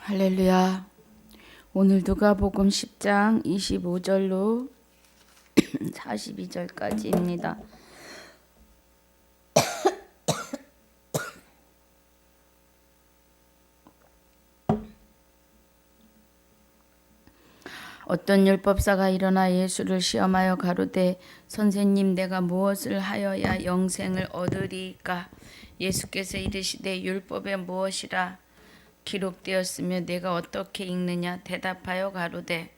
할렐루야. 오늘 누가복음 10장 25절로 42절까지입니다. 어떤 율법사가 일어나 예수를 시험하여 가로되 선생님 내가 무엇을 하여야 영생을 얻으리까? 예수께서 이르시되 율법에 무엇이라 기록되었으며 내가 어떻게 읽느냐? 대답하여 가로되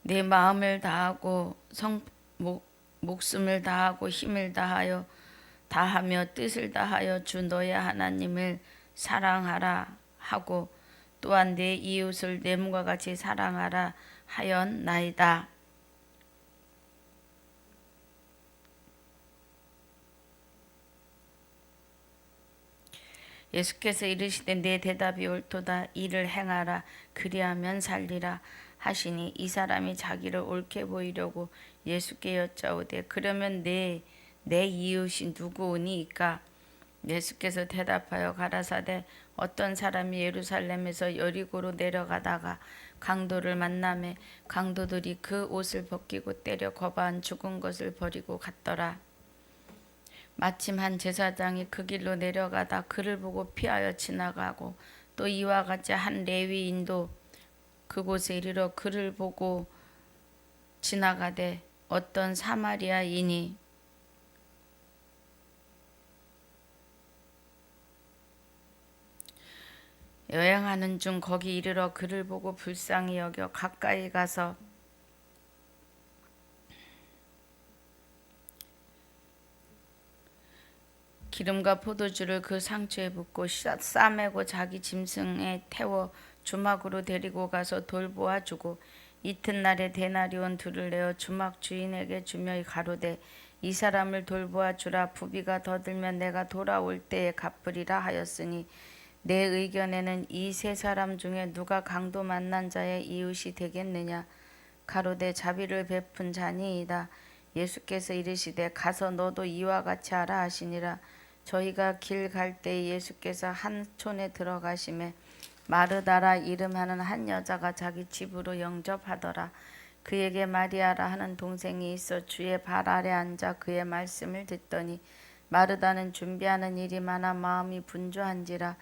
내 마음을 다하고 목숨을 다하고 힘을 다하며 뜻을 다하여 주 너의 하나님을 사랑하라 하고 또한 내 이웃을 내 몸과 같이 사랑하라 하였나이다. 예수께서 이르시되 내 대답이 옳도다. 이를 행하라. 그리하면 살리라 하시니 이 사람이 자기를 옳게 보이려고 예수께 여짜오되 그러면 내 이웃이 누구오니이까? 예수께서 대답하여 가라사대 어떤 사람이 예루살렘에서 여리고로 내려가다가 강도를 만나매 강도들이 그 옷을 벗기고 때려 거반 죽은 것을 버리고 갔더라. 마침 한 제사장이 그 길로 내려가다 그를 보고 피하여 지나가고 또 이와 같이 한 레위인도 그곳에 이르러 그를 보고 지나가되 어떤 사마리아인이 여행하는 중 거기 이르러 그를 보고 불쌍히 여겨 가까이 가서 기름과 포도주를 그 상처에 붓고 싸매고 자기 짐승에 태워 주막으로 데리고 가서 돌보아 주고 이튿날에 데나리온 둘을 내어 주막 주인에게 주며 가로되 이 사람을 돌보아 주라. 부비가 더 들면 내가 돌아올 때에 갚으리라 하였으니 내 의견에는 이 세 사람 중에 누가 강도 만난 자의 이웃이 되겠느냐? 가로되 자비를 베푼 자니이다. 예수께서 이르시되 가서 너도 이와 같이 하라 하시니라. 저희가 길 갈 때 예수께서 한 촌에 들어가심에 마르다라 이름하는 한 여자가 자기 집으로 영접하더라. 그에게 마리아라 하는 동생이 있어 주의 발 아래 앉아 그의 말씀을 듣더니 마르다는 준비하는 일이 많아 마음이 분주한지라.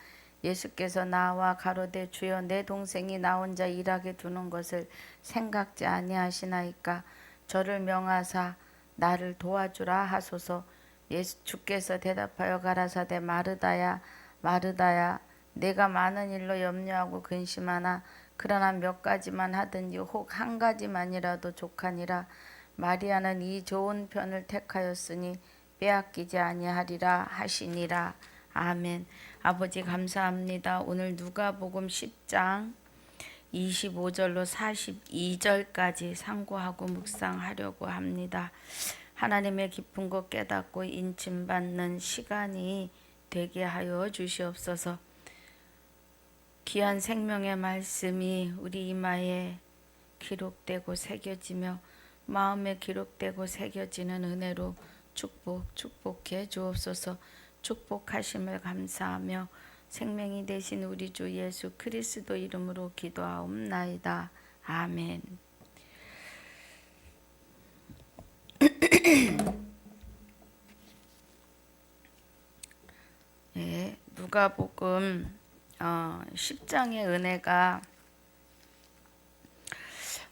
예수께서 나와 가로되 주여 내 동생이 나 혼자 일하게 두는 것을 생각지 아니하시나이까? 저를 명하사 나를 도와주라 하소서. 주께서 대답하여 가라사대 마르다야 마르다야 내가 많은 일로 염려하고 근심하나 그러나 몇 가지만 하든지 혹 한 가지만이라도 족하니라. 마리아는 이 좋은 편을 택하였으니 빼앗기지 아니하리라 하시니라. 아멘. 아버지 감사합니다. 오늘 누가복음 10장 25절로 42절까지 상고하고 묵상하려고 합니다. 하나님의 깊은 것 깨닫고 인침받는 시간이 되게 하여 주시옵소서. 귀한 생명의 말씀이 우리 이마에 기록되고 새겨지며 마음에 기록되고 새겨지는 은혜로 축복해 주옵소서. 축복하심을 감사하며 생명이 되신 우리 주 예수 그리스도 이름으로 기도하옵나이다. 아멘. 네, 누가복음 10장의 은혜가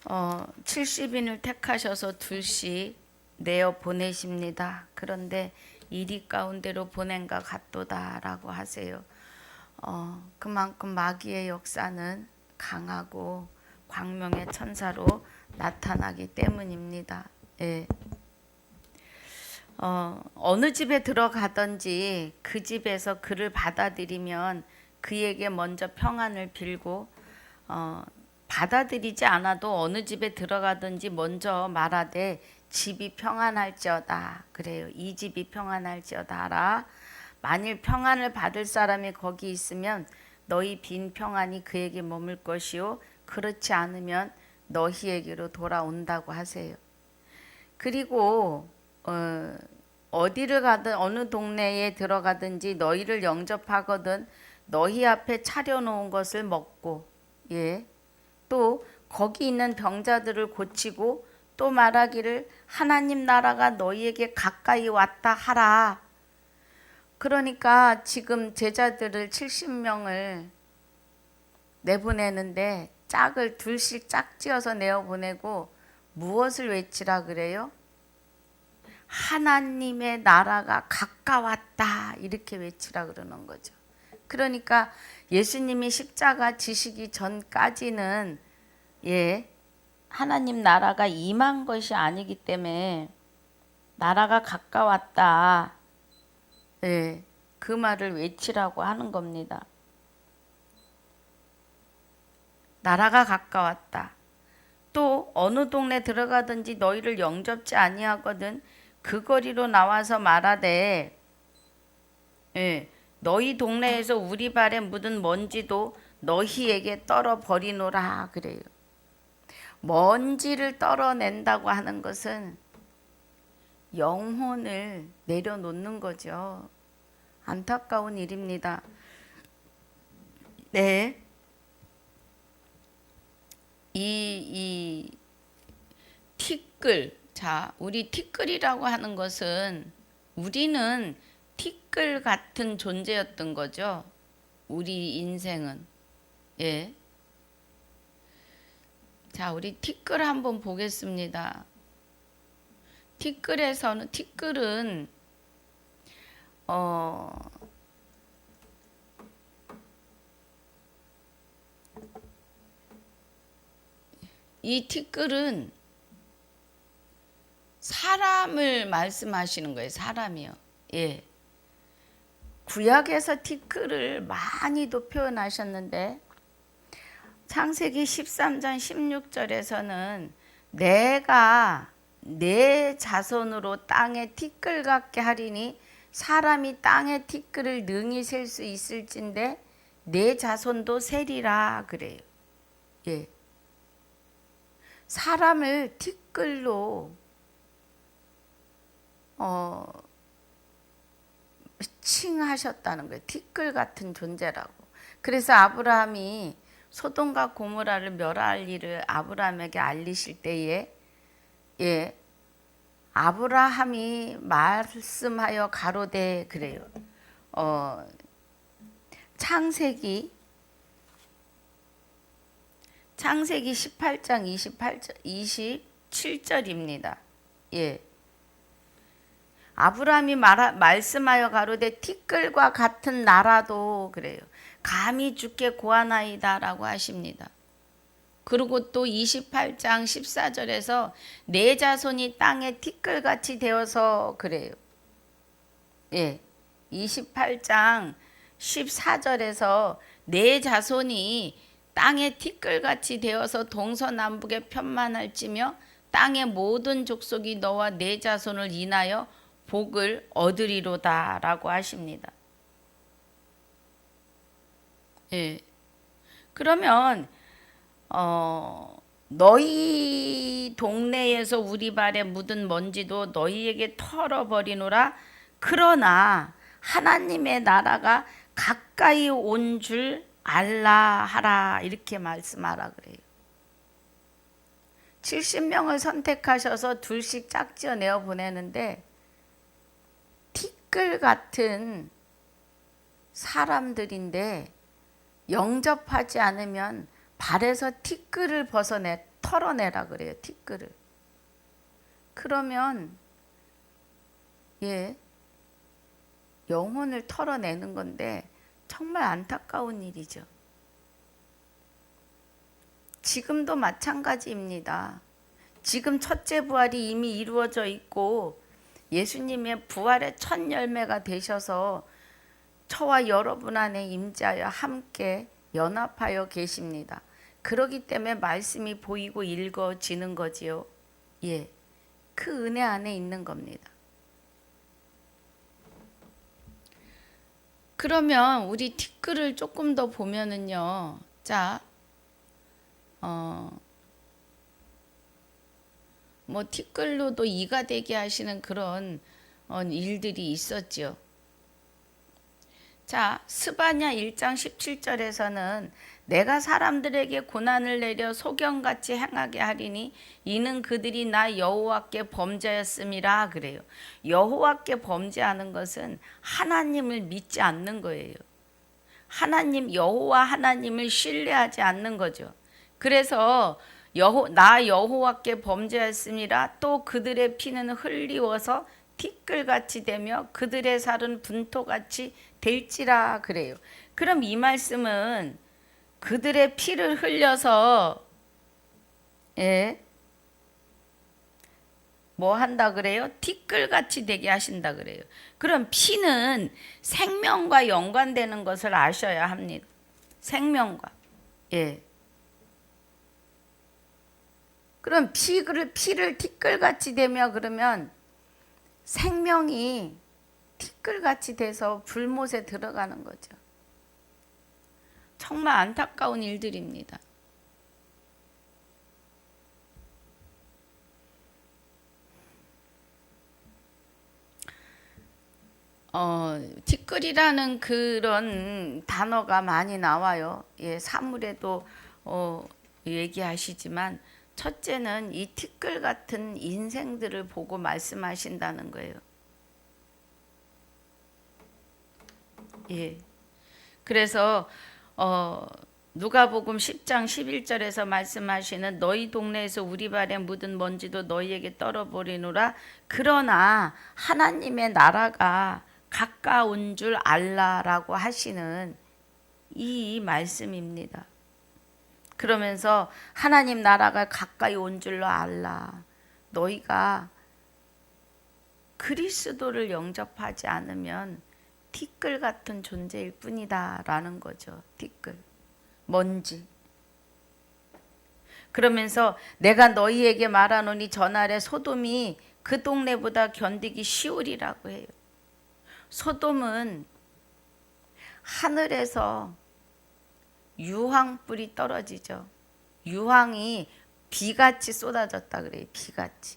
70인을 택하셔서 둘씩 내어 보내십니다. 그런데 이리 가운데로 보낸가 같도다라고 하세요. 그만큼 마귀의 역사는 강하고 광명의 천사로 나타나기 때문입니다. 예. 어느 집에 들어가든지 그 집에서 그를 받아들이면 그에게 먼저 평안을 빌고 받아들이지 않아도 어느 집에 들어가든지 먼저 말하되 집이 평안할지어다. 그래요. 이 집이 평안할지어다라. 만일 평안을 받을 사람이 거기 있으면 너희 빈 평안이 그에게 머물 것이요 그렇지 않으면 너희에게로 돌아온다고 하세요. 그리고 어디를 가든 어느 동네에 들어가든지 너희를 영접하거든 너희 앞에 차려놓은 것을 먹고 예. 또 거기 있는 병자들을 고치고 또 말하기를 하나님 나라가 너희에게 가까이 왔다 하라. 그러니까 지금 제자들을 70명을 내보내는데 짝을 둘씩 짝지어서 내어보내고 무엇을 외치라 그래요? 하나님의 나라가 가까웠다 이렇게 외치라 그러는 거죠. 그러니까 예수님이 십자가 지시기 전까지는 예, 하나님 나라가 임한 것이 아니기 때문에 나라가 가까웠다. 예, 그 말을 외치라고 하는 겁니다. 나라가 가까웠다. 또 어느 동네 들어가든지 너희를 영접지 아니하거든 그 거리로 나와서 말하되 예, 너희 동네에서 우리 발에 묻은 먼지도 너희에게 떨어 버리노라 그래요. 먼지를 떨어낸다고 하는 것은 영혼을 내려놓는 거죠. 안타까운 일입니다. 네. 이 티끌. 자, 우리 티끌이라고 하는 것은 우리는 티끌 같은 존재였던 거죠. 우리 인생은. 예. 자, 우리 티끌 한번 보겠습니다. 티끌은 이 티끌은 사람을 말씀하시는 거예요. 사람이요. 예. 구약에서 티끌을 많이도 표현하셨는데 창세기 13장 16절에서는 내가 내 자손으로 땅에 티끌 같게 하리니 사람이 땅에 티끌을 능히 셀 수 있을진데 내 자손도 세리라 그래요. 예. 사람을 티끌로 칭하셨다는 거예요. 티끌 같은 존재라고. 그래서 아브라함이 소돔과 고모라를 멸할 일을 아브라함에게 알리실 때에 예, 아브라함이 말씀하여 가로되 그래요. 창세기 18장 27절입니다. 예. 아브라함이 말씀하여 가로되 티끌과 같은 나라도 그래요. 감히 주께 고하나이다라고 하십니다. 그리고 또 28장 14절에서 내 자손이 땅에 티끌같이 되어서 그래요. 예. 28장 14절에서 내 자손이 땅에 티끌같이 되어서 동서남북에 편만할지며 땅의 모든 족속이 너와 내 자손을 인하여 복을 얻으리로다라고 하십니다. 예. 그러면 너희 동네에서 우리 발에 묻은 먼지도 너희에게 털어버리노라. 그러나 하나님의 나라가 가까이 온 줄 알라 하라 이렇게 말씀하라 그래요. 70명을 선택하셔서 둘씩 짝지어 내어 보내는데 티끌 같은 사람들인데 영접하지 않으면 발에서 티끌을 털어내라 그래요. 티끌을. 그러면 예, 영혼을 털어내는 건데 정말 안타까운 일이죠. 지금도 마찬가지입니다. 지금 첫째 부활이 이미 이루어져 있고 예수님의 부활의 첫 열매가 되셔서 저와 여러분 안에 임재하여 함께 연합하여 계십니다. 그러기 때문에 말씀이 보이고 읽어지는 거지요. 예, 그 은혜 안에 있는 겁니다. 그러면 우리 티끌을 조금 더 보면은요. 자, 뭐 티끌로도 이가 되게 하시는 그런 일들이 있었지요. 자, 스바냐 1장 17절에서는 내가 사람들에게 고난을 내려 소경같이 행하게 하리니 이는 그들이 나 여호와께 범죄하였음이라 그래요. 여호와께 범죄하는 것은 하나님을 믿지 않는 거예요. 하나님 여호와 하나님을 신뢰하지 않는 거죠. 그래서 나 여호와께 범죄하였음이라 또 그들의 피는 흘리워서 티끌같이 되며 그들의 살은 분토같이 될지라 그래요. 그럼 이 말씀은 그들의 피를 흘려서 뭐 한다 그래요? 티끌같이 되게 하신다 그래요. 그럼 피는 생명과 연관되는 것을 아셔야 합니다. 생명과. 그럼 피를 티끌같이 되며 그러면 생명이 티끌같이 돼서 불못에 들어가는 거죠. 정말 안타까운 일들입니다. 티끌이라는 그런 단어가 많이 나와요. 사물에도 얘기하시지만 첫째는 이 티끌 같은 인생들을 보고 말씀하신다는 거예요. 그래서 누가복음 10장 11절에서 말씀하시는 너희 동네에서 우리 발에 묻은 먼지도 너희에게 떨어버리노라. 그러나 하나님의 나라가 가까운 줄 알라라고 하시는 이 말씀입니다. 그러면서 하나님 나라가 가까이 온 줄로 알라. 너희가 그리스도를 영접하지 않으면 티끌 같은 존재일 뿐이다 라는 거죠. 티끌, 먼지. 그러면서 내가 너희에게 말하노니 전날에 소돔이 그 동네보다 견디기 쉬우리라고 해요. 소돔은 하늘에서 유황불이 떨어지죠. 유황이 비같이 쏟아졌다 그래요. 비같이.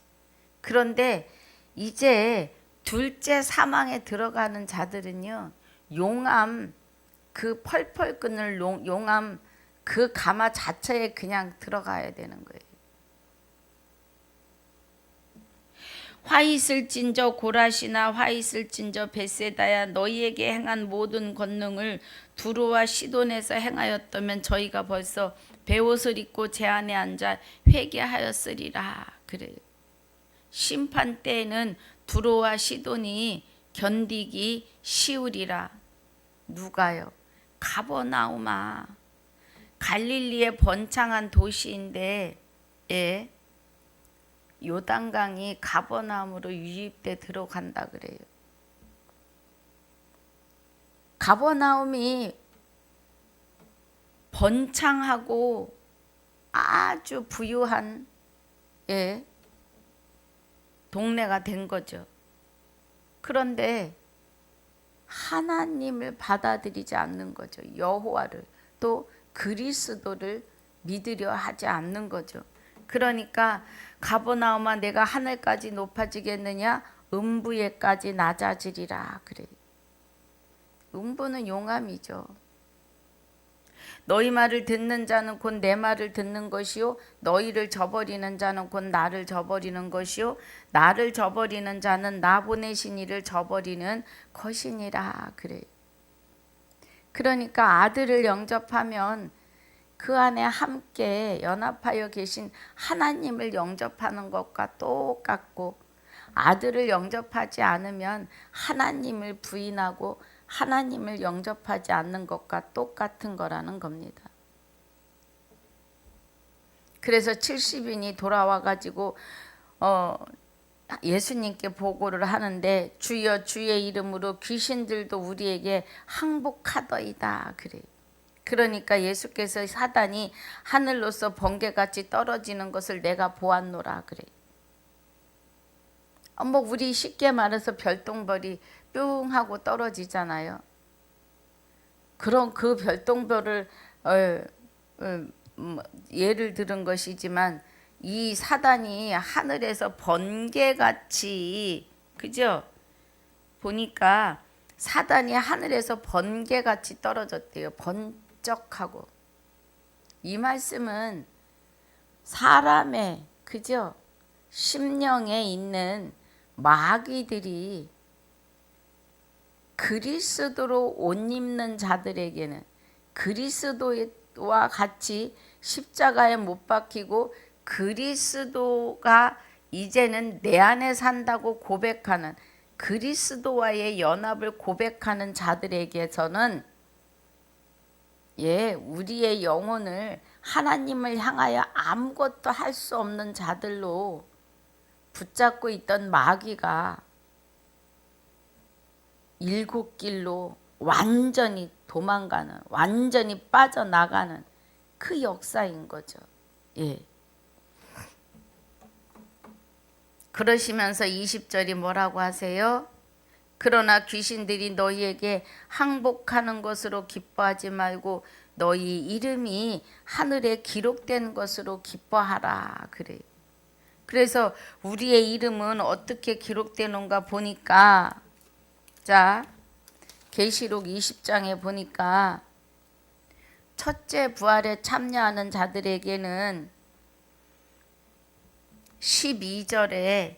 그런데 이제 둘째 사망에 들어가는 자들은요. 용암 그 펄펄 끓는 용암 그 가마 자체에 그냥 들어가야 되는 거예요. 화 있을진저 고라시나 화 있을진저 벳세다야 너희에게 행한 모든 권능을 두로와 시돈에서 행하였다면 저희가 벌써 베옷을 입고 제 안에 앉아 회개하였으리라 그래요. 심판 때에는 두로와 시돈이 견디기 쉬우리라. 누가요? 가버나움아. 갈릴리의 번창한 도시인데 요단강이 가버나움으로 유입돼 들어간다 그래요. 가버나움이 번창하고 아주 부유한 동네가 된 거죠. 그런데 하나님을 받아들이지 않는 거죠. 여호와를 또 그리스도를 믿으려 하지 않는 거죠. 그러니까 가버나움아 내가 하늘까지 높아지겠느냐 음부에까지 낮아지리라 그래요. 음부는 용암이죠. 너희 말을 듣는 자는 곧 내 말을 듣는 것이요 너희를 저버리는 자는 곧 나를 저버리는 것이요 나를 저버리는 자는 나 보내신 이를 저버리는 것이니라 그래요. 그러니까 아들을 영접하면 그 안에 함께 연합하여 계신 하나님을 영접하는 것과 똑같고 아들을 영접하지 않으면 하나님을 부인하고 하나님을 영접하지 않는 것과 똑같은 거라는 겁니다. 그래서 70인이 돌아와 가지고 예수님께 보고를 하는데 주여 주의 이름으로 귀신들도 우리에게 항복하더이다 그래요. 그러니까 예수께서 사단이 하늘로서 번개같이 떨어지는 것을 내가 보았노라 그래요. 뭐 우리 쉽게 말해서 별똥별이 뿅 하고 떨어지잖아요. 그런 그 별똥별을 예를 들은 것이지만 이 사단이 하늘에서 번개같이 그죠? 보니까 사단이 하늘에서 번개같이 떨어졌대요. 번쩍하고. 이 말씀은 사람의 그죠? 심령에 있는 마귀들이 그리스도로 옷 입는 자들에게는 그리스도와 같이 십자가에 못 박히고 그리스도가 이제는 내 안에 산다고 고백하는 그리스도와의 연합을 고백하는 자들에게서는 우리의 영혼을 하나님을 향하여 아무것도 할 수 없는 자들로 붙잡고 있던 마귀가 일곱 길로 완전히 도망가는, 완전히 빠져나가는 그 역사인 거죠. 그러시면서 20절이 뭐라고 하세요? 그러나 귀신들이 너희에게 항복하는 것으로 기뻐하지 말고 너희 이름이 하늘에 기록된 것으로 기뻐하라 그래요. 그래서 우리의 이름은 어떻게 기록되는가 보니까 자 계시록 20장에 보니까 첫째 부활에 참여하는 자들에게는 12절에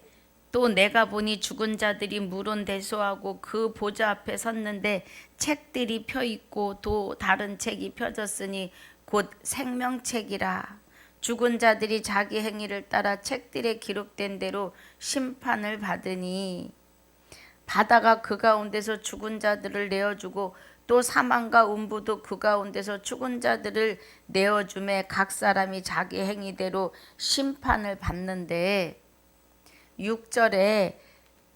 또 내가 보니 죽은 자들이 물론대소하고 그 보좌 앞에 섰는데 책들이 펴 있고 또 다른 책이 펴졌으니 곧 생명책이라. 죽은 자들이 자기 행위를 따라 책들에 기록된 대로 심판을 받으니 바다가 그 가운데서 죽은 자들을 내어주고 또 사망과 음부도 그 가운데서 죽은 자들을 내어주매 각 사람이 자기 행위대로 심판을 받는데 6절에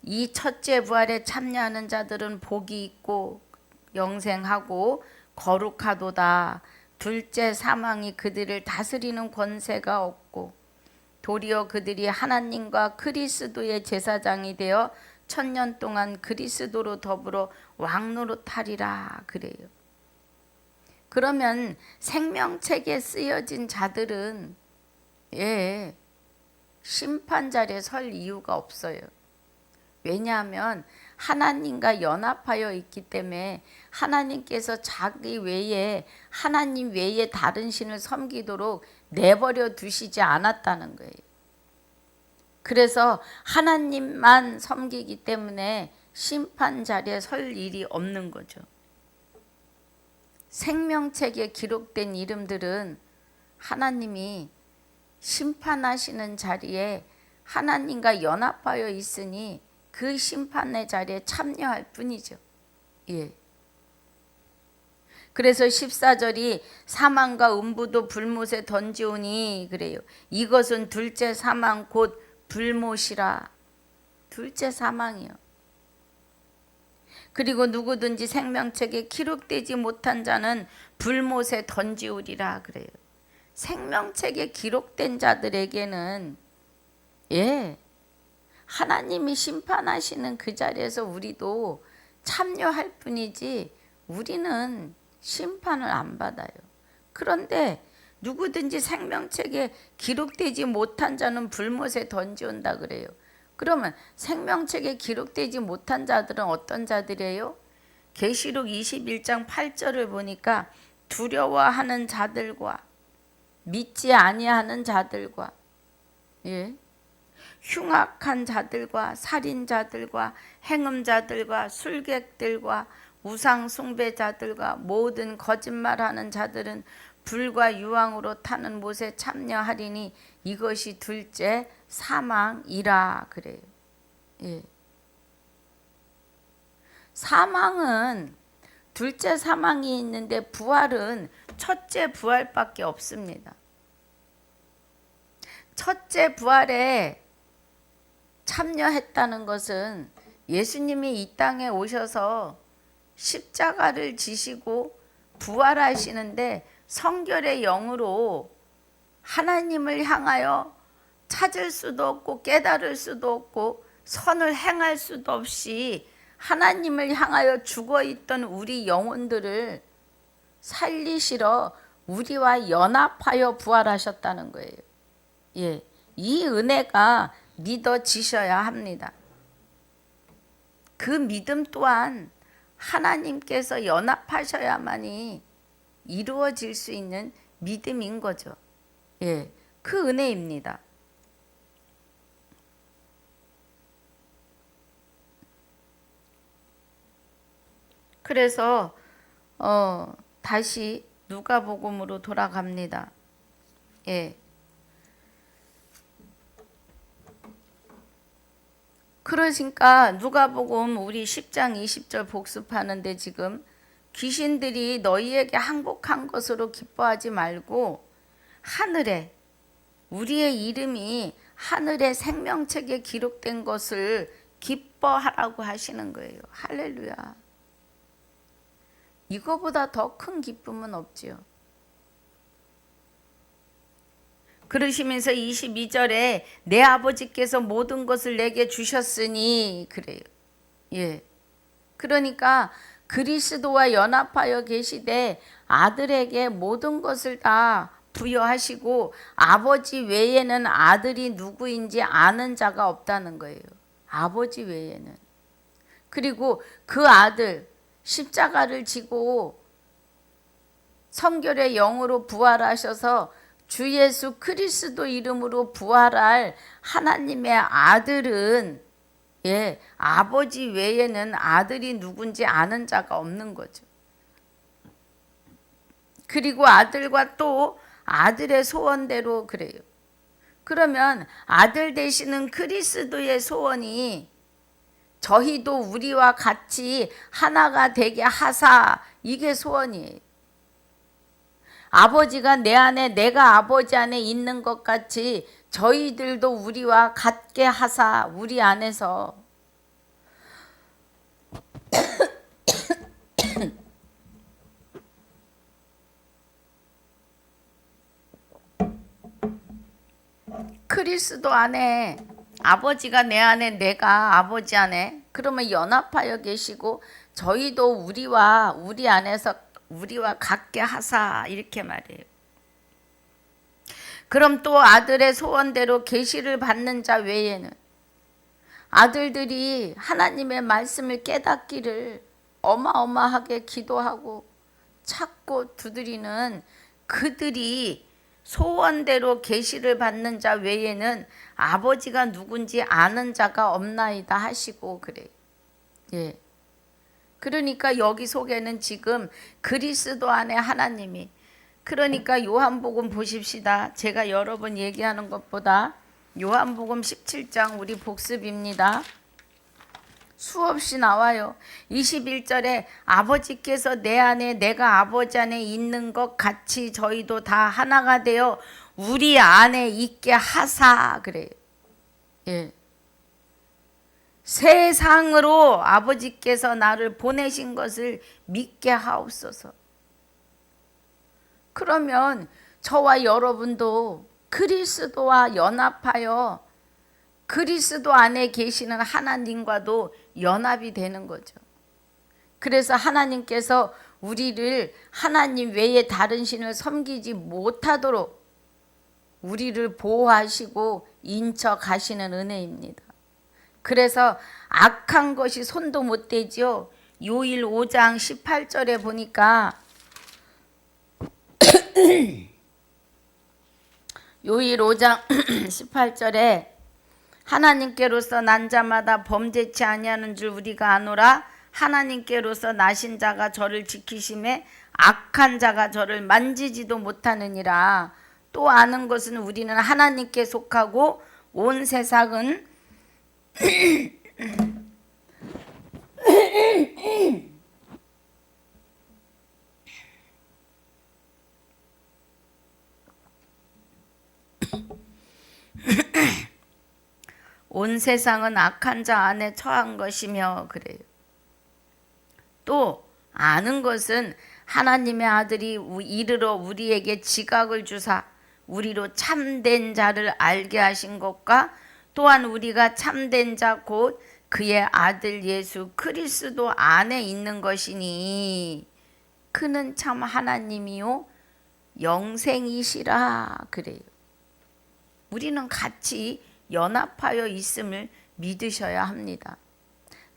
이 첫째 부활에 참여하는 자들은 복이 있고 영생하고 거룩하도다. 둘째 사망이 그들을 다스리는 권세가 없고 도리어 그들이 하나님과 그리스도의 제사장이 되어 1000년 동안 그리스도로 더불어 왕노릇하리라 그래요. 그러면 생명책에 쓰여진 자들은 심판 자리에 설 이유가 없어요. 왜냐하면 하나님과 연합하여 있기 때문에 하나님께서 자기 외에 하나님 외에 다른 신을 섬기도록 내버려 두시지 않았다는 거예요. 그래서 하나님만 섬기기 때문에 심판 자리에 설 일이 없는 거죠. 생명책에 기록된 이름들은 하나님이 심판하시는 자리에 하나님과 연합하여 있으니 그 심판의 자리에 참여할 뿐이죠. 그래서 14절이 사망과 음부도 불못에 던지오니 그래요. 이것은 둘째 사망 곧 불못이라. 둘째 사망이요. 그리고 누구든지 생명책에 기록되지 못한 자는 불못에 던지우리라 그래요. 생명책에 기록된 자들에게는 하나님이 심판하시는 그 자리에서 우리도 참여할 뿐이지 우리는 심판을 안 받아요. 그런데 누구든지 생명책에 기록되지 못한 자는 불못에 던지온다 그래요. 그러면 생명책에 기록되지 못한 자들은 어떤 자들이에요? 계시록 21장 8절을 보니까 두려워하는 자들과 믿지 아니하는 자들과 흉악한 자들과 살인자들과 행음자들과 술객들과 우상 숭배자들과 모든 거짓말하는 자들은 불과 유황으로 타는 못에 참여하리니 이것이 둘째 사망이라 그래요. 사망은 둘째 사망이 있는데 부활은 첫째 부활밖에 없습니다. 첫째 부활에 참여했다는 것은 예수님이 이 땅에 오셔서 십자가를 지시고 부활하시는데 성결의 영으로 하나님을 향하여 찾을 수도 없고 깨달을 수도 없고 선을 행할 수도 없이 하나님을 향하여 죽어있던 우리 영혼들을 살리시러 우리와 연합하여 부활하셨다는 거예요. 이 은혜가 믿어지셔야 합니다. 그 믿음 또한 하나님께서 연합하셔야만이 이루어질 수 있는 믿음인 거죠. 예, 그 은혜입니다. 그래서 다시 누가복음으로 돌아갑니다. 예. 그러니까 누가복음 우리 10장 20절 복습하는데 지금 귀신들이 너희에게 항복한 것으로 기뻐하지 말고 하늘에 우리의 이름이 하늘의 생명책에 기록된 것을 기뻐하라고 하시는 거예요. 할렐루야. 이거보다 더 큰 기쁨은 없지요. 그러시면서 22절에 내 아버지께서 모든 것을 내게 주셨으니 그래요. 예. 그러니까 그리스도와 연합하여 계시되 아들에게 모든 것을 다 부여하시고 아버지 외에는 아들이 누구인지 아는 자가 없다는 거예요. 아버지 외에는. 그리고 그 아들 십자가를 지고 성결의 영으로 부활하셔서 주 예수 그리스도 이름으로 부활할 하나님의 아들은 예, 아버지 외에는 아들이 누군지 아는 자가 없는 거죠. 그리고 아들과 또 아들의 소원대로 그래요. 그러면 아들 되시는 그리스도의 소원이 저희도 우리와 같이 하나가 되게 하사, 이게 소원이에요. 아버지가 내 안에 내가 아버지 안에 있는 것 같이 저희들도 우리와 같게 하사, 우리 안에서 그리스도 안에 아버지가 내 안에 내가 아버지 안에 그러면 연합하여 계시고 저희도 우리와 우리 안에서 우리와 같게 하사, 이렇게 말해요. 그럼 또 아들의 소원대로 계시를 받는 자 외에는 아들들이 하나님의 말씀을 깨닫기를 어마어마하게 기도하고 찾고 두드리는 그들이 소원대로 계시를 받는 자 외에는 아버지가 누군지 아는 자가 없나이다 하시고 그래요. 예. 그러니까 여기 속에는 지금 그리스도 안에 하나님이, 그러니까 요한복음 보십시다. 제가 여러 번 얘기하는 것보다 요한복음 17장 우리 복습입니다. 수없이 나와요. 21절에 아버지께서 내 안에 내가 아버지 안에 있는 것 같이 저희도 다 하나가 되어 우리 안에 있게 하사 그래요. 예. 세상으로 아버지께서 나를 보내신 것을 믿게 하옵소서. 그러면 저와 여러분도 그리스도와 연합하여 그리스도 안에 계시는 하나님과도 연합이 되는 거죠. 그래서 하나님께서 우리를 하나님 외에 다른 신을 섬기지 못하도록 우리를 보호하시고 인쳐가시는 은혜입니다. 그래서 악한 것이 손도 못 대지요. 요일 5장 18절에 보니까 요일 5장 18절에 하나님께로서 난 자마다 범죄치 아니하는 줄 우리가 아노라. 하나님께로서 나신 자가 저를 지키심에 악한 자가 저를 만지지도 못하느니라. 또 아는 것은 우리는 하나님께 속하고 온 세상은 온 세상은 악한 자 안에 처한 것이며 그래요. 또 아는 것은 하나님의 아들이 이르러 우리에게 지각을 주사 우리로 참된 자를 알게 하신 것과 또한 우리가 참된 자 곧 그의 아들 예수 그리스도 안에 있는 것이니 그는 참 하나님이요 영생이시라 그래요. 우리는 같이 연합하여 있음을 믿으셔야 합니다.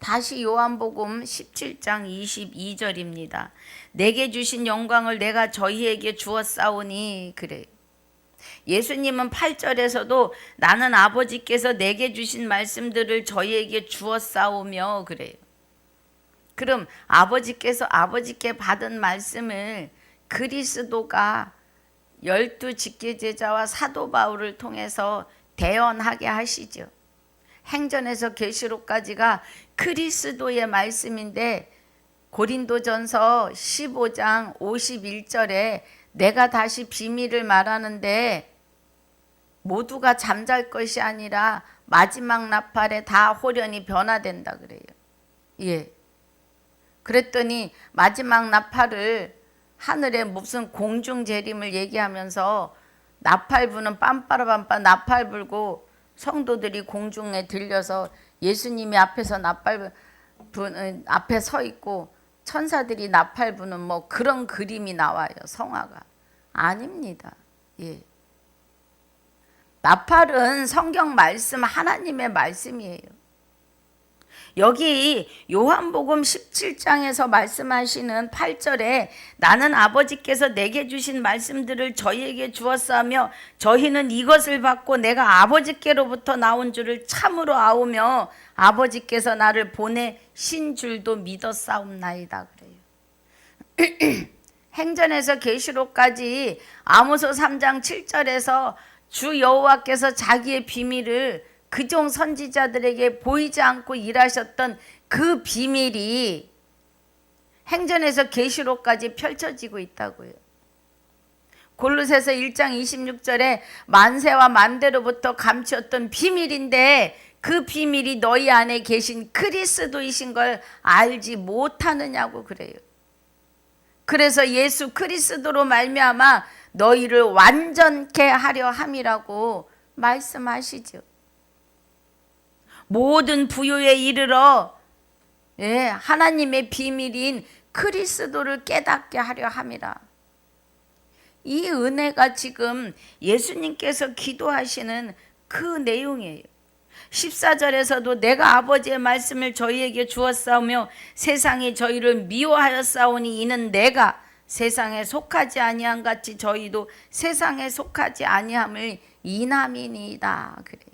다시 요한복음 17장 22절입니다. 내게 주신 영광을 내가 저희에게 주었사오니 그래요. 예수님은 8절에서도 나는 아버지께서 내게 주신 말씀들을 저희에게 주었사오며 그래요. 그럼 아버지께 받은 말씀을 그리스도가 12 직계제자와 사도 바울을 통해서 대언하게 하시죠. 행전에서 계시록까지가 그리스도의 말씀인데 고린도전서 15장 51절에 내가 다시 비밀을 말하는데 모두가 잠잘 것이 아니라 마지막 나팔에 다 홀연히 변화된다 그래요. 예. 그랬더니 마지막 나팔을 하늘에 무슨 공중 재림을 얘기하면서 나팔 부는 빰빠라빰빠 나팔 불고 성도들이 공중에 들려서 예수님이 앞에서 앞에 서 있고 천사들이 나팔 부는 뭐 그런 그림이 나와요. 성화가 아닙니다. 예. 나팔은 성경 말씀 하나님의 말씀이에요. 여기 요한복음 17장에서 말씀하시는 8절에 나는 아버지께서 내게 주신 말씀들을 저희에게 주었사오며 저희는 이것을 받고 내가 아버지께로부터 나온 줄을 참으로 아오며 아버지께서 나를 보내신 줄도 믿었사옵나이다 그래요. 행전에서 계시록까지 아모스 3장 7절에서 주 여호와께서 자기의 비밀을 그종 선지자들에게 보이지 않고 일하셨던 그 비밀이 행전에서 계시록까지 펼쳐지고 있다고요. 골로새서 1장 26절에 만세와 만대로부터 감추었던 비밀인데 그 비밀이 너희 안에 계신 그리스도이신 걸 알지 못하느냐고 그래요. 그래서 예수 그리스도로 말미암아 너희를 완전케 하려 함이라고 말씀하시죠. 모든 부요에 이르러 하나님의 비밀인 그리스도를 깨닫게 하려 함이라. 이 은혜가 지금 예수님께서 기도하시는 그 내용이에요. 14절에서도 내가 아버지의 말씀을 저희에게 주었사오며 세상이 저희를 미워하였사오니 이는 내가 세상에 속하지 아니한 같이 저희도 세상에 속하지 아니함을 인함이니이다 그래요.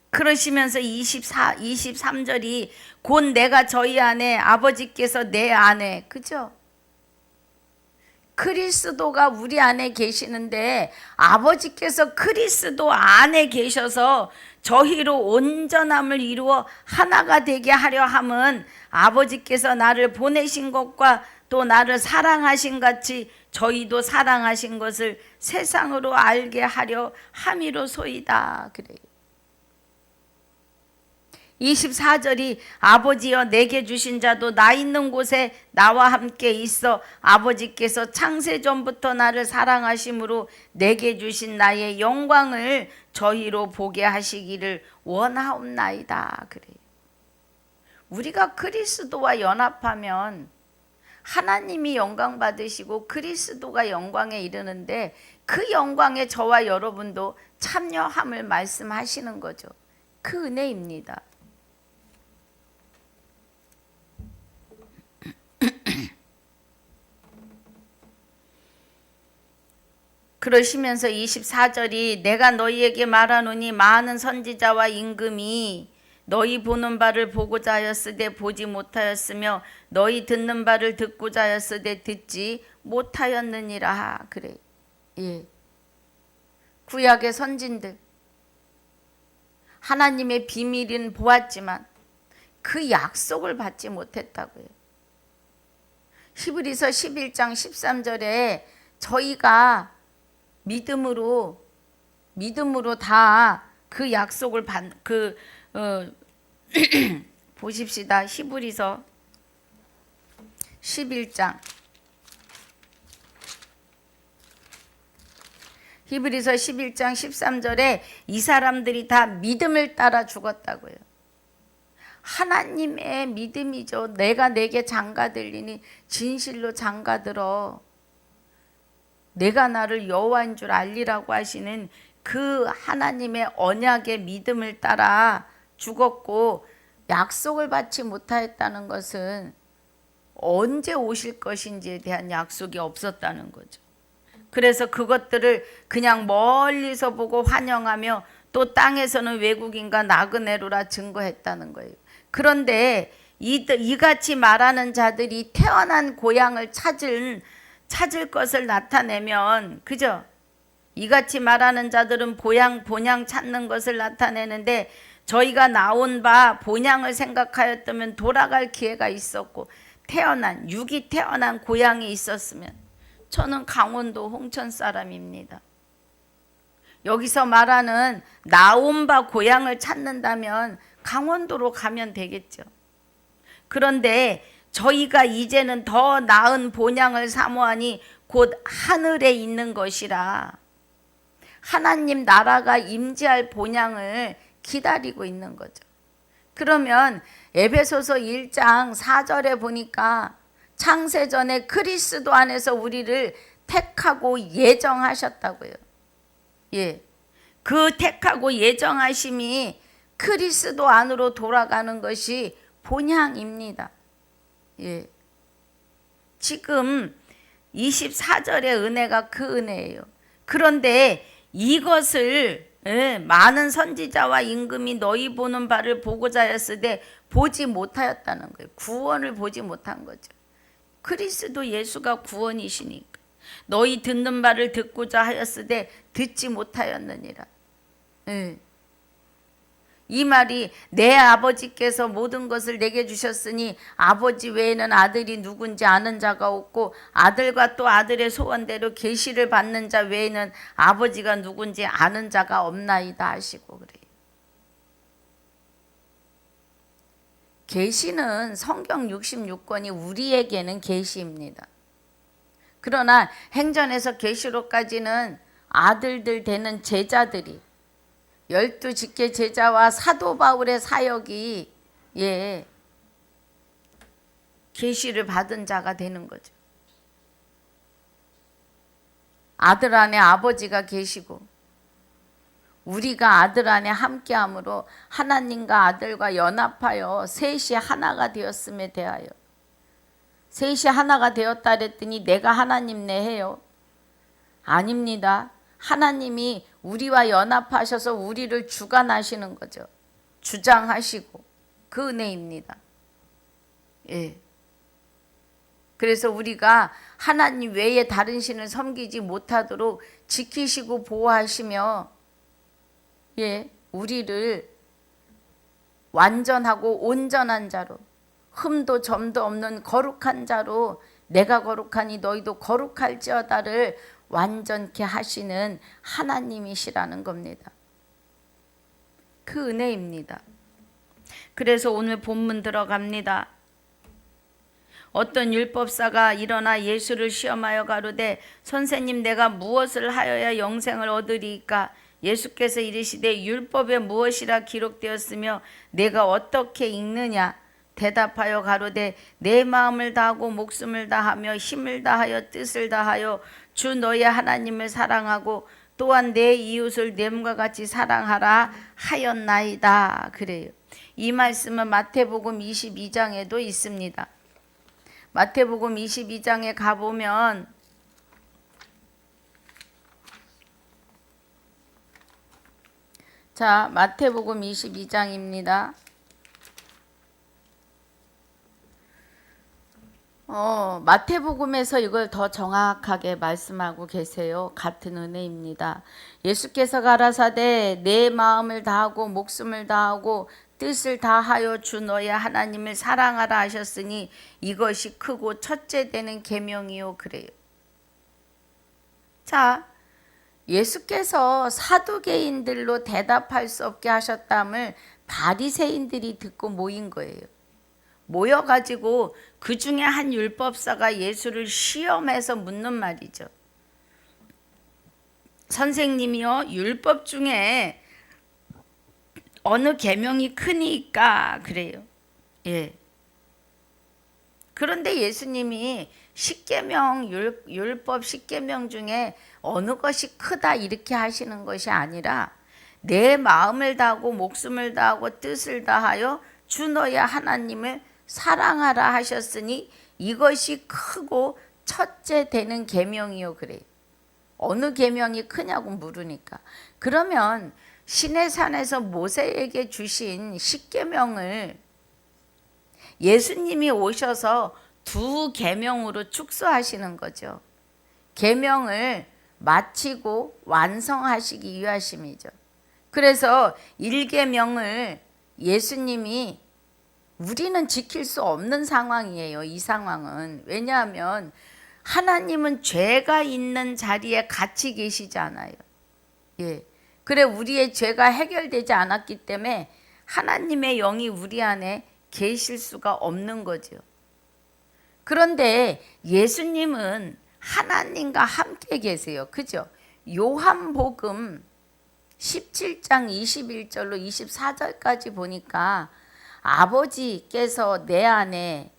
그러시면서 23절이 곧 내가 저희 안에 아버지께서 내 안에 그죠? 그리스도가 우리 안에 계시는데 아버지께서 그리스도 안에 계셔서 저희로 온전함을 이루어 하나가 되게 하려 함은 아버지께서 나를 보내신 것과 또 나를 사랑하신 같이 저희도 사랑하신 것을 세상으로 알게 하려 함이로소이다 그래요. 24절이 아버지여 내게 주신 자도 나 있는 곳에 나와 함께 있어 아버지께서 창세 전부터 나를 사랑하심으로 내게 주신 나의 영광을 저희로 보게 하시기를 원하옵나이다 그래요. 우리가 그리스도와 연합하면 하나님이 영광 받으시고 그리스도가 영광에 이르는데 그 영광에 저와 여러분도 참여함을 말씀하시는 거죠. 그 은혜입니다. 그러시면서 24절이 내가 너희에게 말하노니 많은 선지자와 임금이 너희 보는 바를 보고자 하였으되 보지 못하였으며 너희 듣는 바를 듣고자 하였으되 듣지 못하였느니라 그래. 예. 구약의 선진들 하나님의 비밀은 보았지만 그 약속을 받지 못했다고요. 히브리서 11장 13절에 저희가 믿음으로 다 그 약속을 보십시다. 히브리서 11장 13절에 이 사람들이 다 믿음을 따라 죽었다고요. 하나님의 믿음이죠. 내가 내게 장가들리니 진실로 장가들어 내가 나를 여호와인 줄 알리라고 하시는 그 하나님의 언약의 믿음을 따라 죽었고 약속을 받지 못하였다는 것은 언제 오실 것인지에 대한 약속이 없었다는 거죠. 그래서 그것들을 그냥 멀리서 보고 환영하며 또 땅에서는 외국인과 나그네로라 증거했다는 거예요. 그런데 이같이 말하는 자들이 태어난 고향을 찾을 것을 나타내면, 그죠? 이같이 말하는 자들은 본향 찾는 것을 나타내는데, 저희가 나온 바 본향을 생각하였다면 돌아갈 기회가 있었고, 육이 태어난 고향이 있었으면, 저는 강원도 홍천 사람입니다. 여기서 말하는 나온 바 고향을 찾는다면 강원도로 가면 되겠죠. 그런데 저희가 이제는 더 나은 본향을 사모하니 곧 하늘에 있는 것이라 하나님 나라가 임재할 본향을 기다리고 있는 거죠. 그러면 에베소서 1장 4절에 보니까 창세전에 그리스도 안에서 우리를 택하고 예정하셨다고요. 예. 그 택하고 예정하심이 그리스도 안으로 돌아가는 것이 본향입니다. 예. 지금 24절의 은혜가 그 은혜예요. 그런데 이것을 많은 선지자와 임금이 너희 보는 바를 보고자 하였으되 보지 못하였다는 거예요. 구원을 보지 못한 거죠. 그리스도 예수가 구원이시니까. 너희 듣는 바를 듣고자 하였으되 듣지 못하였느니라. 이 말이 내 아버지께서 모든 것을 내게 주셨으니 아버지 외에는 아들이 누군지 아는 자가 없고 아들과 또 아들의 소원대로 계시를 받는 자 외에는 아버지가 누군지 아는 자가 없나이다 하시고 그래요. 계시는 성경 66권이 우리에게는 계시입니다. 그러나 행전에서 계시록까지는 아들들 되는 제자들이 12직계 제자와 사도 바울의 사역이 계시를 받은 자가 되는 거죠. 아들 안에 아버지가 계시고 우리가 아들 안에 함께함으로 하나님과 아들과 연합하여 셋이 하나가 되었음에 대하여 셋이 하나가 되었다 그랬더니 내가 하나님네 해요. 아닙니다. 하나님이 우리와 연합하셔서 우리를 주관하시는 거죠. 주장하시고 그 은혜입니다. 예. 그래서 우리가 하나님 외에 다른 신을 섬기지 못하도록 지키시고 보호하시며 우리를 완전하고 온전한 자로 흠도 점도 없는 거룩한 자로 내가 거룩하니 너희도 거룩할지어다를 완전케 하시는 하나님이시라는 겁니다. 그 은혜입니다. 그래서 오늘 본문 들어갑니다. 어떤 율법사가 일어나 예수를 시험하여 가로되 선생님 내가 무엇을 하여야 영생을 얻으리이까? 예수께서 이르시되 율법에 무엇이라 기록되었으며 내가 어떻게 읽느냐? 대답하여 가로되 내 마음을 다하고 목숨을 다하며 힘을 다하여 뜻을 다하여 주 너의 하나님을 사랑하고 또한 내 이웃을 내 몸과 같이 사랑하라 하였나이다. 그래요. 이 말씀은 마태복음 22장에도 있습니다. 마태복음 22장에 가보면 자, 마태복음 22장입니다. 마태복음에서 이걸 더 정확하게 말씀하고 계세요. 같은 은혜입니다. 예수께서 가라사대 내 마음을 다하고 목숨을 다하고 뜻을 다하여 주 너의 하나님을 사랑하라 하셨으니 이것이 크고 첫째 되는 계명이요 그래요. 자, 예수께서 사두개인들로 대답할 수 없게 하셨담을 바리새인들이 듣고 모인 거예요. 모여가지고 그 중에 한 율법사가 예수를 시험해서 묻는 말이죠. 선생님이요, 율법 중에 어느 계명이 크니까 그래요. 예. 그런데 예수님이 율법 10계명 중에 어느 것이 크다 이렇게 하시는 것이 아니라 내 마음을 다하고 목숨을 다하고 뜻을 다하여 주 너의 하나님을 사랑하라 하셨으니 이것이 크고 첫째 되는 계명이요 그래요. 어느 계명이 크냐고 물으니까. 그러면 시내산에서 모세에게 주신 십계명을 예수님이 오셔서 두 계명으로 축소하시는 거죠. 계명을 마치고 완성하시기 위하심이죠. 그래서 1계명을 예수님이 우리는 지킬 수 없는 상황이에요. 이 상황은. 왜냐하면 하나님은 죄가 있는 자리에 같이 계시잖아요. 예. 그래 우리의 죄가 해결되지 않았기 때문에 하나님의 영이 우리 안에 계실 수가 없는 거죠. 그런데 예수님은 하나님과 함께 계세요. 그죠? 요한복음 17장 21절로 24절까지 보니까 아버지께서 내 안에,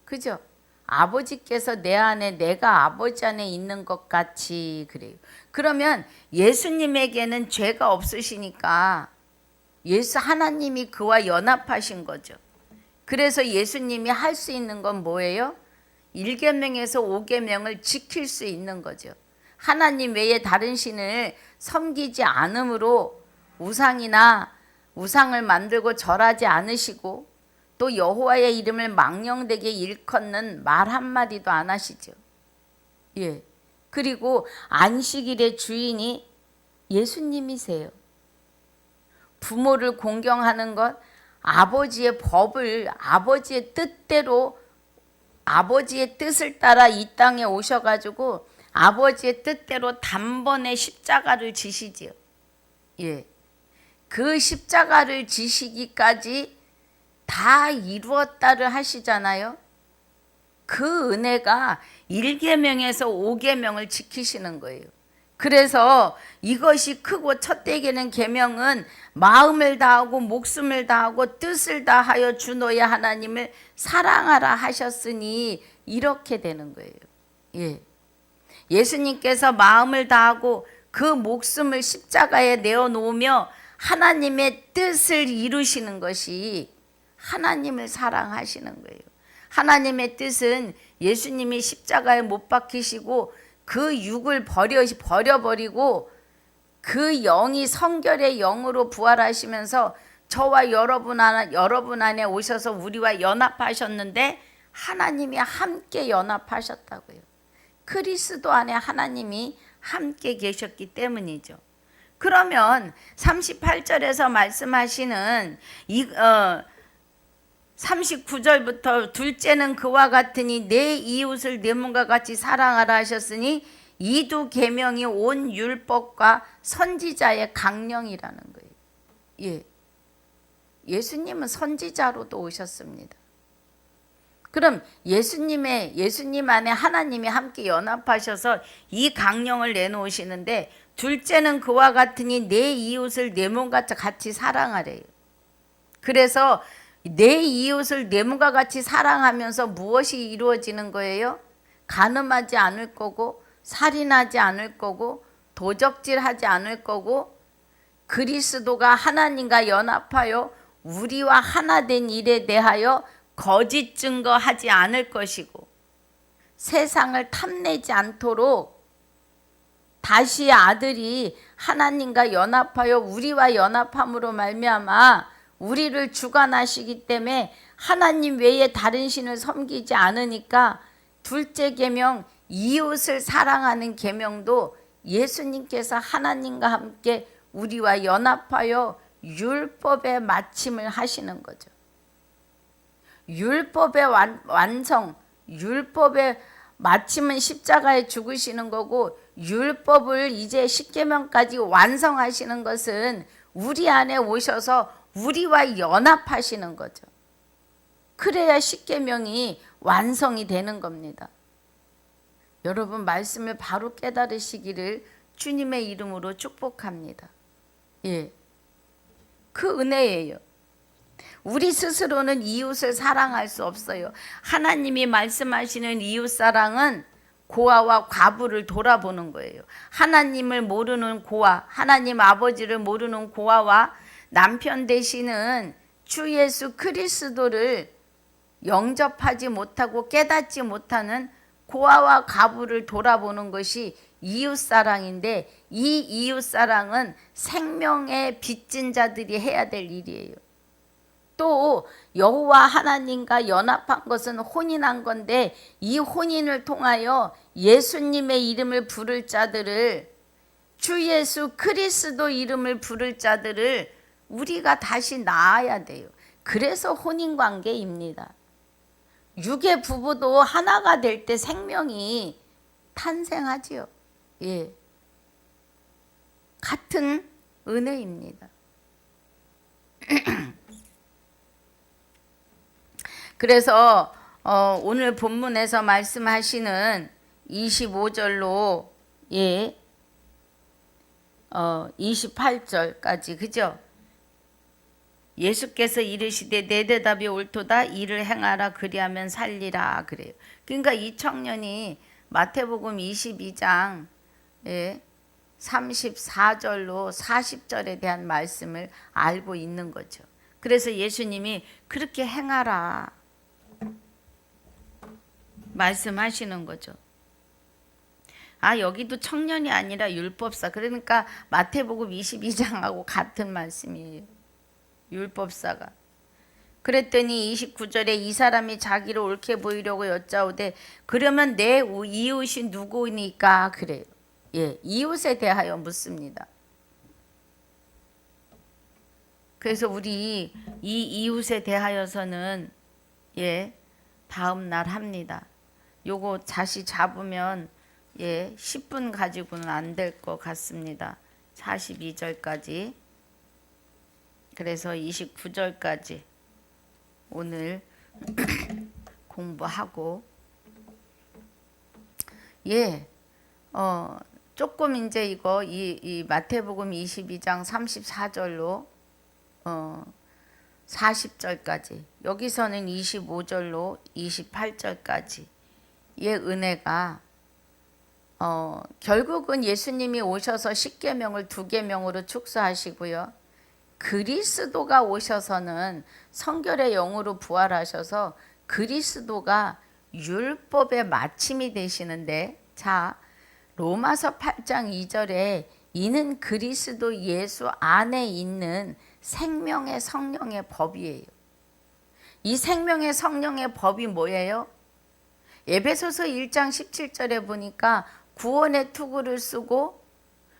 그죠? 아버지께서 내 안에 내가 아버지 안에 있는 것 같이 그래요. 그러면 예수님에게는 죄가 없으시니까 하나님이 그와 연합하신 거죠. 그래서 예수님이 할 수 있는 건 뭐예요? 1계명에서 5계명을 지킬 수 있는 거죠. 하나님 외에 다른 신을 섬기지 않으므로 우상을 만들고 절하지 않으시고 또 여호와의 이름을 망령되게 일컫는 말 한마디도 안 하시죠. 예. 그리고 안식일의 주인이 예수님이세요. 부모를 공경하는 것, 아버지의 법을 아버지의 뜻대로 아버지의 뜻을 따라 이 땅에 오셔가지고 아버지의 뜻대로 단번에 십자가를 지시지요. 예. 그 십자가를 지시기까지 다 이루었다를 하시잖아요. 그 은혜가 1계명에서 5계명을 지키시는 거예요. 그래서 이것이 크고 첫째게는 계명은 마음을 다하고 목숨을 다하고 뜻을 다하여 주 너의 하나님을 사랑하라 하셨으니 이렇게 되는 거예요. 예. 예수님께서 마음을 다하고 그 목숨을 십자가에 내어놓으며 하나님의 뜻을 이루시는 것이 하나님을 사랑하시는 거예요. 하나님의 뜻은 예수님이 십자가에 못 박히시고 그 육을 버려버리고 그 영이 성결의 영으로 부활하시면서 저와 여러분 안에 오셔서 우리와 연합하셨는데 하나님이 함께 연합하셨다고요. 그리스도 안에 하나님이 함께 계셨기 때문이죠. 그러면 38절에서 말씀하시는 39절부터 둘째는 그와 같으니 내 이웃을 내 몸과 같이 사랑하라 하셨으니 이 두 계명이 온 율법과 선지자의 강령이라는 거예요. 예. 예수님은 선지자로도 오셨습니다. 그럼 예수님 안에 하나님이 함께 연합하셔서 이 강령을 내놓으시는데 둘째는 그와 같으니 내 이웃을 내 몸과 같이 사랑하래요. 그래서 내 이웃을 내 몸과 같이 사랑하면서 무엇이 이루어지는 거예요? 간음하지 않을 거고 살인하지 않을 거고 도적질하지 않을 거고 그리스도가 하나님과 연합하여 우리와 하나 된 일에 대하여 거짓 증거하지 않을 것이고 세상을 탐내지 않도록 다시 아들이 하나님과 연합하여 우리와 연합함으로 말미암아 우리를 주관하시기 때문에 하나님 외에 다른 신을 섬기지 않으니까 둘째 계명 이웃을 사랑하는 계명도 예수님께서 하나님과 함께 우리와 연합하여 율법의 마침을 하시는 거죠. 율법의 완성, 율법의 마침은 십자가에 죽으시는 거고 율법을 이제 십계명까지 완성하시는 것은 우리 안에 오셔서 우리와 연합하시는 거죠. 그래야 십계명이 완성이 되는 겁니다. 여러분 말씀을 바로 깨달으시기를 주님의 이름으로 축복합니다. 예, 그 은혜예요. 우리 스스로는 이웃을 사랑할 수 없어요. 하나님이 말씀하시는 이웃 사랑은 고아와 과부를 돌아보는 거예요. 하나님을 모르는 고아, 하나님 아버지를 모르는 고아와 남편 되시는 주 예수 그리스도를 영접하지 못하고 깨닫지 못하는 고아와 과부를 돌아보는 것이 이웃사랑인데, 이 이웃사랑은 생명의 빚진 자들이 해야 될 일이에요. 또 여호와 하나님과 연합한 것은 혼인한 건데, 이 혼인을 통하여 예수님의 이름을 부를 자들을, 주 예수 그리스도 이름을 부를 자들을 우리가 다시 낳아야 돼요. 그래서 혼인관계입니다. 육의 부부도 하나가 될 때 생명이 탄생하지요. 예. 같은 은혜입니다. 그래서 오늘 본문에서 말씀하시는 25절로 28절까지, 그죠? 예수께서 이르시되 내 대답이 옳도다, 이를 행하라, 그리하면 살리라, 그래요. 그러니까 이 청년이 마태복음 22장 34절로 40절에 대한 말씀을 알고 있는 거죠. 그래서 예수님이 그렇게 행하라 말씀하시는 거죠. 아, 여기도 청년이 아니라 율법사. 그러니까 마태복음 22장하고 같은 말씀이에요. 율법사가. 그랬더니 29절에 이 사람이 자기를 옳게 보이려고 여짜오되 그러면 내 이웃이 누구니까, 그래요. 예, 이웃에 대하여 묻습니다. 그래서 우리 이 이웃에 대하여서는 다음 날 합니다. 요거 다시 잡으면 10분 가지고는 안 될 것 같습니다. 42절까지. 그래서 29절까지 오늘 공부하고, 조금 이제 이 마태복음 22장 34절로 40절까지, 여기서는 25절로 28절까지 은혜가 결국은 예수님이 오셔서 십계명을 2계명으로 축소하시고요. 그리스도가 오셔서는 성결의 영으로 부활하셔서 그리스도가 율법의 마침이 되시는데, 자, 로마서 8장 2절에 이는 그리스도 예수 안에 있는 생명의 성령의 법이에요. 이 생명의 성령의 법이 뭐예요? 에베소서 1장 17절에 보니까 구원의 투구를 쓰고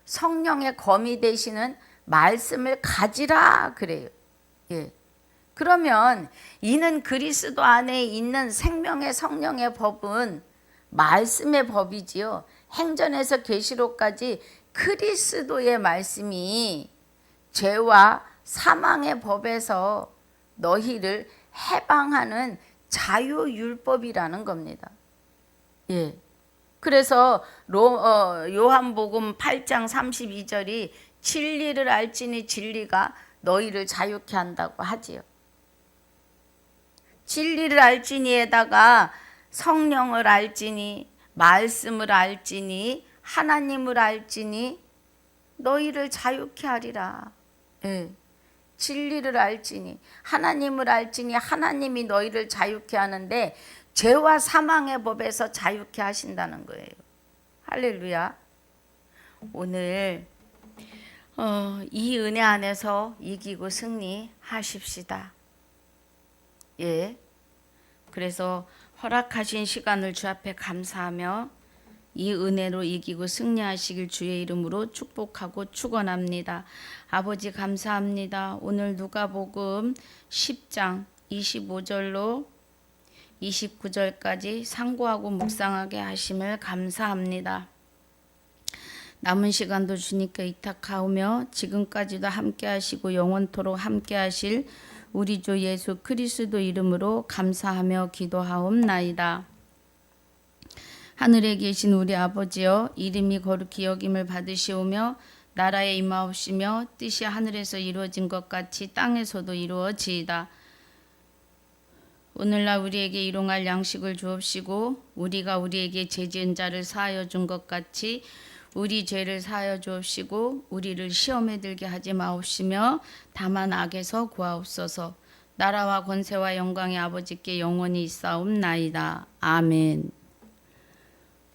성령의 검이 되시는 말씀을 가지라, 그래요. 그러면 이는 그리스도 안에 있는 생명의 성령의 법은 말씀의 법이지요. 행전에서 계시록까지 그리스도의 말씀이 죄와 사망의 법에서 너희를 해방하는 자유율법이라는 겁니다. 그래서 요한복음 8장 32절이 진리를 알지니 진리가 너희를 자유케 한다고 하지요. 진리를 알지니에다가 성령을 알지니, 말씀을 알지니, 하나님을 알지니 너희를 자유케 하리라. 진리를 알지니, 하나님을 알지니 하나님이 너희를 자유케 하는데 죄와 사망의 법에서 자유케 하신다는 거예요. 할렐루야. 오늘 이 은혜 안에서 이기고 승리하십시다. 그래서 허락하신 시간을 주 앞에 감사하며 이 은혜로 이기고 승리하시길 주의 이름으로 축복하고 축원합니다. 아버지 감사합니다. 오늘 누가복음 10장 25절로 29절까지 상고하고 묵상하게 하심을 감사합니다. 남은 시간도 주님께 의탁하오며 지금까지도 함께 하시고 영원토록 함께 하실 우리 주 예수 그리스도 이름으로 감사하며 기도하옵나이다. 하늘에 계신 우리 아버지여, 이름이 거룩히 여김을 받으시오며 나라에 임하옵시며 뜻이 하늘에서 이루어진 것 같이 땅에서도 이루어지이다. 오늘날 우리에게 일용할 양식을 주옵시고 우리가 우리에게 죄 지은 자를 사하여 준 것 같이 우리 죄를 사하여 주옵시고 우리를 시험에 들게 하지 마옵시며 다만 악에서 구하옵소서. 나라와 권세와 영광의 아버지께 영원히 있사옵나이다. 아멘.